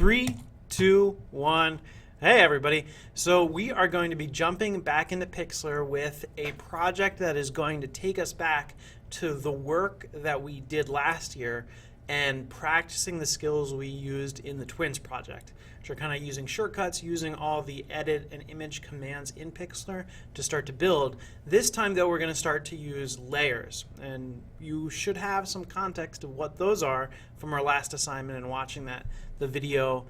3, 2, 1. Hey everybody. So we are going to be jumping back into Pixlr with a project that is going to take us back to the work that we did last year and practicing the skills we used in the Twins project, which are kind of using shortcuts, using all the edit and image commands in Pixlr to start to build. This time though, we're going to start to use layers, and you should have some context of what those are from our last assignment and watching the video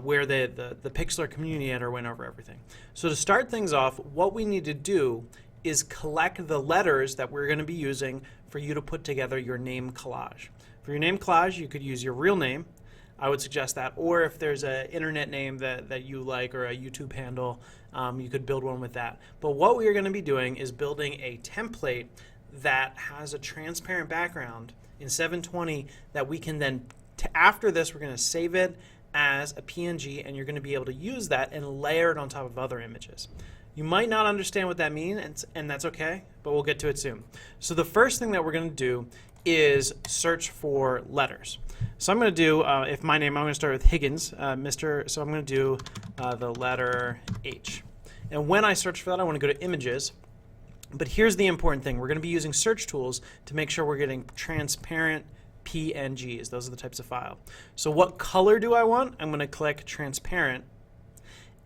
where the Pixlr community editor went over everything. So to start things off, what we need to do is collect the letters that we're going to be using for you to put together your name collage. For your name collage, you could use your real name. I would suggest that. Or if there's an internet name that you like or a YouTube handle, you could build one with that. But what we are going to be doing is building a template that has a transparent background in 720 that we can then, after this, we're going to save it as a PNG, and you're going to be able to use that and layer it on top of other images. You might not understand what that means, and that's okay, but we'll get to it soon. So the first thing that we're going to do is search for letters. So I'm going to do, if my name, I'm going to start with Higgins, Mr. So I'm going to do the letter H. And when I search for that, I want to go to images. But here's the important thing. We're going to be using search tools to make sure we're getting transparent PNGs. Those are the types of file. So what color do I want? I'm going to click transparent.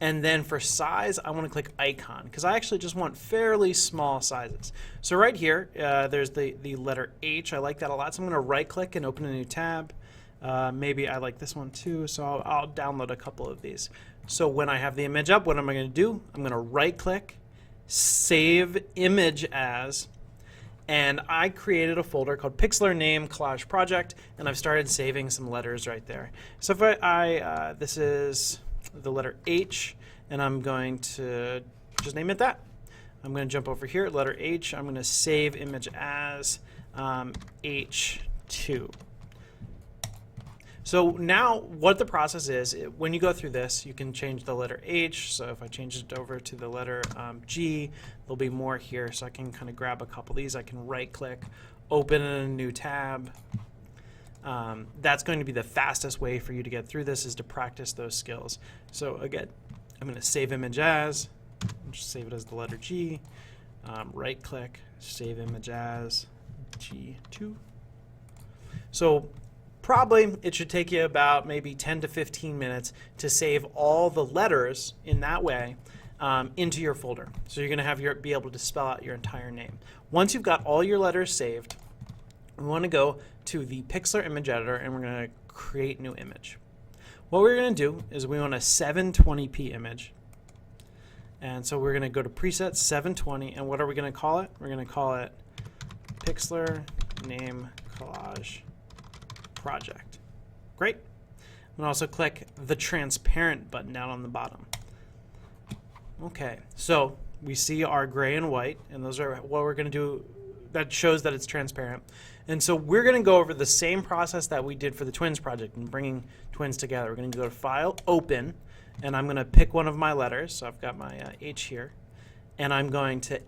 And then for size, I want to click icon because I actually just want fairly small sizes. So right here, there's the letter H. I like that a lot. So I'm going to right click and open a new tab. Maybe I like this one too, so I'll download a couple of these. So when I have the image up, what am I going to do? I'm going to right click, save image as, and I created a folder called Pixlr Name Collage Project, and I've started saving some letters right there. So if this is the letter H, and I'm going to just name it that. I'm going to jump over here, letter H. I'm going to save image as H2. So now what the process is, when you go through this, you can change the letter H. So if I change it over to the letter G, there'll be more here. So I can kind of grab a couple of these. I can right click, open in a new tab. That's going to be the fastest way for you to get through this, is to practice those skills. So again, I'm going to save image as, just save it as the letter G, right click, save image as G2. So probably it should take you about maybe 10 to 15 minutes to save all the letters in that way into your folder. So you're going to be able to spell out your entire name. Once you've got all your letters saved, we want to go to the Pixlr image editor, and we're going to create new image. What we're going to do is we want a 720p image. And so we're going to go to preset 720, and what are we going to call it? We're going to call it Pixlr Name Collage Project. Great. I'm going to also click the transparent button down on the bottom. Okay, so we see our gray and white, and those are what we're going to do. That shows that it's transparent. And so we're going to go over the same process that we did for the Twins project and bringing Twins together. We're going to go to File, Open, and I'm going to pick one of my letters. So I've got my H here. And I'm going to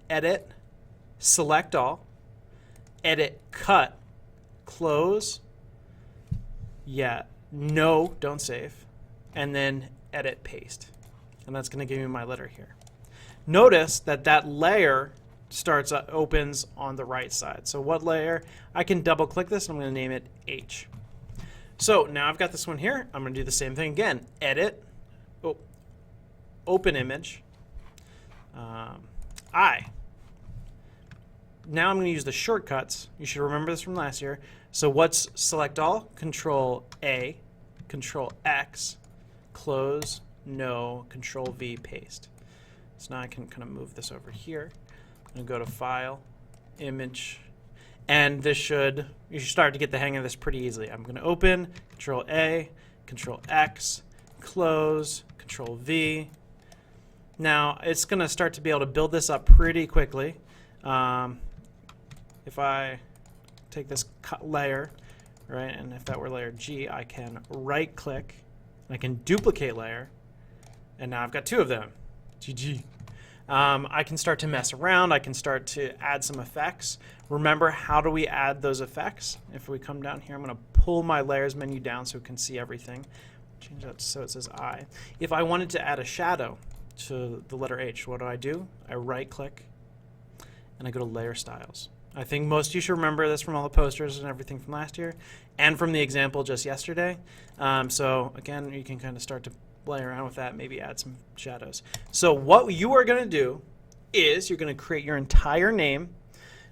Edit, Select All, Edit, Cut, Close, No, don't save, and then Edit, Paste. And that's going to give me my letter here. Notice that that layer opens on the right side. So what layer? I can double click this, and I'm going to name it H. So now I've got this one here. I'm going to do the same thing again. Edit, open image, I. Now I'm going to use the shortcuts. You should remember this from last year. So what's select all? Control A, Control X, close, no, Control V, paste. So now I can kind of move this over here. I'm going to go to File, Image, and you should start to get the hang of this pretty easily. I'm going to open, Control A, Control X, close, Control V. Now it's going to start to be able to build this up pretty quickly. If I take this layer, right, and if that were layer G, I can right click, I can duplicate layer, and now I've got two of them. GG. I can start to mess around. I can start to add some effects. Remember, how do we add those effects? If we come down here, I'm going to pull my layers menu down so we can see everything. change that so it says I. If I wanted to add a shadow to the letter H, what do? I right click and I go to layer styles. I think most of you should remember this from all the posters and everything from last year and from the example just yesterday. So again, you can kind of start to play around with that, maybe add some shadows. So what you are going to do is you're going to create your entire name.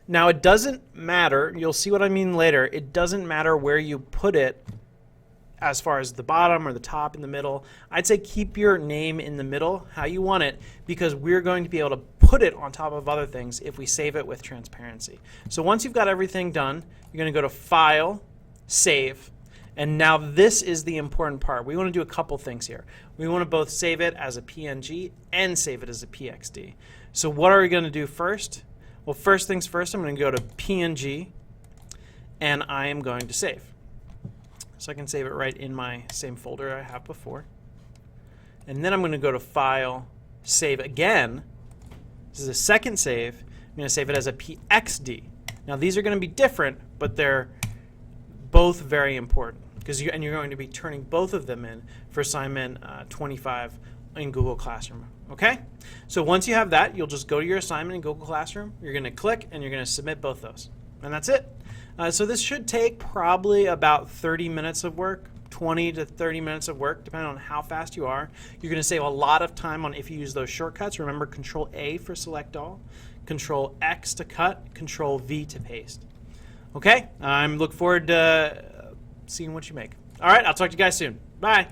Now it doesn't matter, you'll see what I mean later, it doesn't matter where you put it as far as the bottom or the top, in the middle. I'd say keep your name in the middle, how you want it, because we're going to be able to put it on top of other things if we save it with transparency. So once you've got everything done, you're going to go to File, Save, and now this is the important part. We want to do a couple things here. We want to both save it as a PNG and save it as a PXD. So what are we going to do first? Well, first things first, I'm going to go to PNG, and I am going to save. So I can save it right in my same folder I have before. And then I'm going to go to File, Save again. This is a second save. I'm going to save it as a PXD. Now these are going to be different, but they're both very important because you're going to be turning both of them in for assignment 25 in Google Classroom. Okay? So once you have that, you'll just go to your assignment in Google Classroom. You're going to click and you're going to submit both those. And that's it. So this should take probably about 30 minutes of work, 20 to 30 minutes of work, depending on how fast you are. You're going to save a lot of time on if you use those shortcuts. Remember, Control A for select all, Control X to cut, Control V to paste. Okay, I'm looking forward to seeing what you make. All right, I'll talk to you guys soon. Bye.